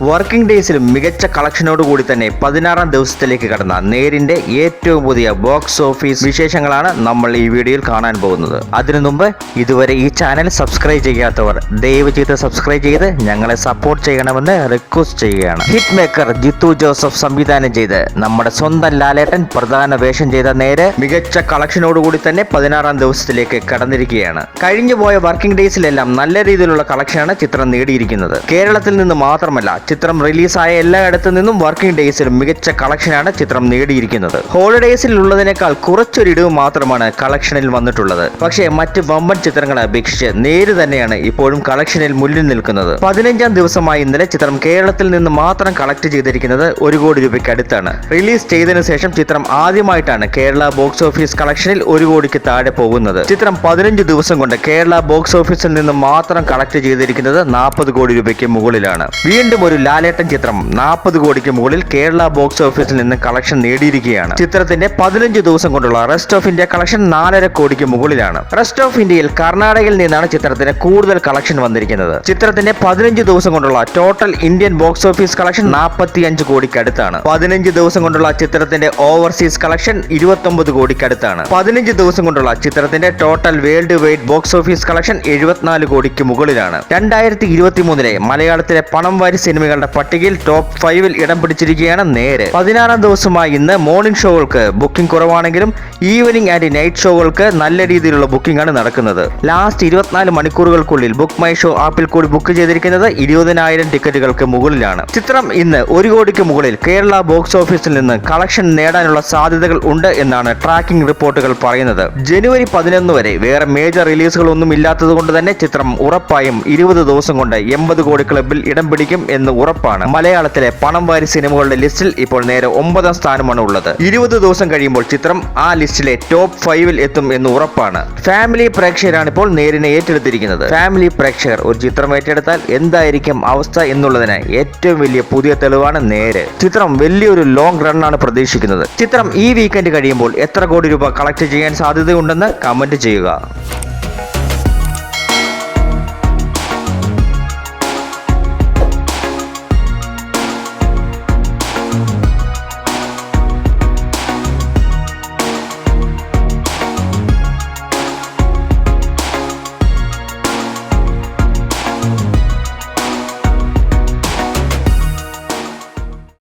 Working ഡേയ്സിലും മികച്ച കളക്ഷനോടുകൂടി തന്നെ 16ാം ദിവസത്തിലേക്ക് കടന്ന നേരിന്റെ ഏറ്റവും പുതിയ ബോക്സ് ഓഫീസ് വിശേഷങ്ങളാണ് നമ്മൾ ഈ വീഡിയോയിൽ കാണാൻ പോകുന്നത്. അതിനു മുമ്പ് ഇതുവരെ ഈ ചാനൽ സബ്സ്ക്രൈബ് ചെയ്യാത്തവർ ദയവ് ചെയ്ത് സബ്സ്ക്രൈബ് ചെയ്ത് ഞങ്ങളെ സപ്പോർട്ട് ചെയ്യണമെന്ന് റിക്വസ്റ്റ് ചെയ്യുകയാണ്. ഹിറ്റ് മേക്കർ ജിത്തു ജോസഫ് സംവിധാനം ചെയ്ത് നമ്മുടെ സ്വന്തം ലാലേട്ടൻ പ്രധാന വേഷം ചെയ്ത നേര് മികച്ച കളക്ഷനോടുകൂടി തന്നെ 16ാം ദിവസത്തിലേക്ക് കടന്നിരിക്കുകയാണ്. കഴിഞ്ഞുപോയ വർക്കിംഗ് ഡേയ്സിലെല്ലാം നല്ല രീതിയിലുള്ള കളക്ഷനാണ് ചിത്രം നേടിയിരിക്കുന്നത്. കേരളത്തിൽ നിന്ന് മാത്രമല്ല, ചിത്രം റിലീസായ എല്ലായിടത്തു നിന്നും വർക്കിംഗ് ഡേയ്സിലും മികച്ച കളക്ഷനാണ് ചിത്രം നേടിയിരിക്കുന്നത്. ഹോളിഡേയ്സിൽ ഉള്ളതിനേക്കാൾ കുറച്ചൊരിടിവ് മാത്രമാണ് കളക്ഷനിൽ വന്നിട്ടുള്ളത്. പക്ഷേ മറ്റ് വമ്പൻ ചിത്രങ്ങളെ അപേക്ഷിച്ച് നേര് തന്നെയാണ് ഇപ്പോഴും കളക്ഷനിൽ മുന്നിൽ നിൽക്കുന്നത്. 15ാം ദിവസമായി ഇന്നലെ ചിത്രം കേരളത്തിൽ നിന്ന് മാത്രം കളക്ട് ചെയ്തിരിക്കുന്നത് 1 കോടി രൂപയ്ക്ക് അടുത്താണ്. റിലീസ് ചെയ്തതിനു ശേഷം ചിത്രം ആദ്യമായിട്ടാണ് കേരള ബോക്സ് ഓഫീസ് കളക്ഷനിൽ 1 കോടിക്ക് താഴെ പോകുന്നത്. ചിത്രം 15 ദിവസം കൊണ്ട് കേരള ബോക്സ് ഓഫീസിൽ നിന്ന് മാത്രം കളക്ട് ചെയ്തിരിക്കുന്നത് 40 കോടി രൂപയ്ക്ക് മുകളിലാണ്. വീണ്ടും ഒരു ലാലേട്ടൻ ചിത്രം 40 കോടിക്ക് മുകളിൽ കേരള ബോക്സ് ഓഫീസിൽ നിന്ന് കളക്ഷൻ നേടിയിരിക്കുകയാണ്. ചിത്രത്തിന്റെ 15 ദിവസം കൊണ്ടുള്ള റെസ്റ്റ് ഓഫ് ഇന്ത്യ കളക്ഷൻ 4.5 കോടിക്ക് മുകളിലാണ്. റെസ്റ്റ് ഓഫ് ഇന്ത്യയിൽ കർണാടകയിൽ നിന്നാണ് ചിത്രത്തിന് കൂടുതൽ കളക്ഷൻ വന്നിരിക്കുന്നത്. ചിത്രത്തിന്റെ 15 ദിവസം കൊണ്ടുള്ള total Indian box office collection 45 കോടിക്ക് അടുത്താണ്. 15 ദിവസം കൊണ്ടുള്ള ചിത്രത്തിന്റെ ഓവർസീസ് കളക്ഷൻ 29 കോടിക്ക് അടുത്താണ്. 15 ദിവസം കൊണ്ടുള്ള ചിത്രത്തിന്റെ total world wide box office collection 74 കോടിക്ക് മുകളിലാണ്. 2023 മലയാളത്തിലെ പണം വാരി സിനിമകളുടെ പട്ടികയിൽ ടോപ്പ് 5-ൽ ഇടം പിടിച്ചിരിക്കുകയാണ് നേര്. 16ാം ദിവസമായി ഇന്ന് മോർണിംഗ് ഷോകൾക്ക് ബുക്കിംഗ് കുറവാണെങ്കിലും ഈവനിംഗ് ആൻഡ് നൈറ്റ് ഷോകൾക്ക് നല്ല രീതിയിലുള്ള ബുക്കിംഗ് ആണ് നടക്കുന്നത്. ലാസ്റ്റ് 24 മണിക്കൂറുകൾക്കുള്ളിൽ ബുക്ക് മൈ ഷോ ആപ്പിൽ കൂടി ബുക്ക് ചെയ്തിരിക്കുന്നത് 20,000 ടിക്കറ്റുകൾക്ക് മുകളിലാണ്. ചിത്രം ഇന്ന് 1 കോടിക്ക് മുകളിൽ കേരള ബോക്സ് ഓഫീസിൽ നിന്ന് കളക്ഷൻ നേടാനുള്ള സാധ്യതകൾ ഉണ്ട് എന്നാണ് ട്രാക്കിംഗ് റിപ്പോർട്ടുകൾ പറയുന്നത്. ജനുവരി 11 വരെ വേറെ മേജർ റിലീസുകൾ ഒന്നും ഇല്ലാത്തത് കൊണ്ട് തന്നെ ചിത്രം ഉറപ്പായും 20 ദിവസം കൊണ്ട് 80 കോടി ക്ലബിൽ ഇടം പിടിക്കും എന്ന് ഉറപ്പാണ്. മലയാളത്തിലെ പണം വാരി സിനിമകളുടെ ലിസ്റ്റിൽ ഇപ്പോൾ നേരെ 9ാം സ്ഥാനമാണ് ഉള്ളത്. 20 ദിവസം കഴിയുമ്പോൾ ചിത്രം ആ ലിസ്റ്റിലെ ടോപ്പ് 5-ൽ എത്തും എന്ന് ഉറപ്പാണ്. ഫാമിലി പ്രേക്ഷകരാണ് ഇപ്പോൾ നേരിനെ ഏറ്റെടുത്തിരിക്കുന്നത്. ഫാമിലി പ്രേക്ഷകർ ഒരു ചിത്രം ഏറ്റെടുത്താൽ എന്തായിരിക്കും അവസ്ഥ എന്നുള്ളതിന് ഏറ്റവും വലിയ പുതിയ തെളിവാണ് നേര്. ചിത്രം വലിയൊരു ലോങ് റണ്ണാണ് പ്രതീക്ഷിക്കുന്നത്. ചിത്രം ഈ വീക്കെൻഡ് കഴിയുമ്പോൾ എത്ര കോടി രൂപ കളക്ട് ചെയ്യാൻ സാധ്യതയുണ്ടെന്ന് കമന്റ് ചെയ്യുക.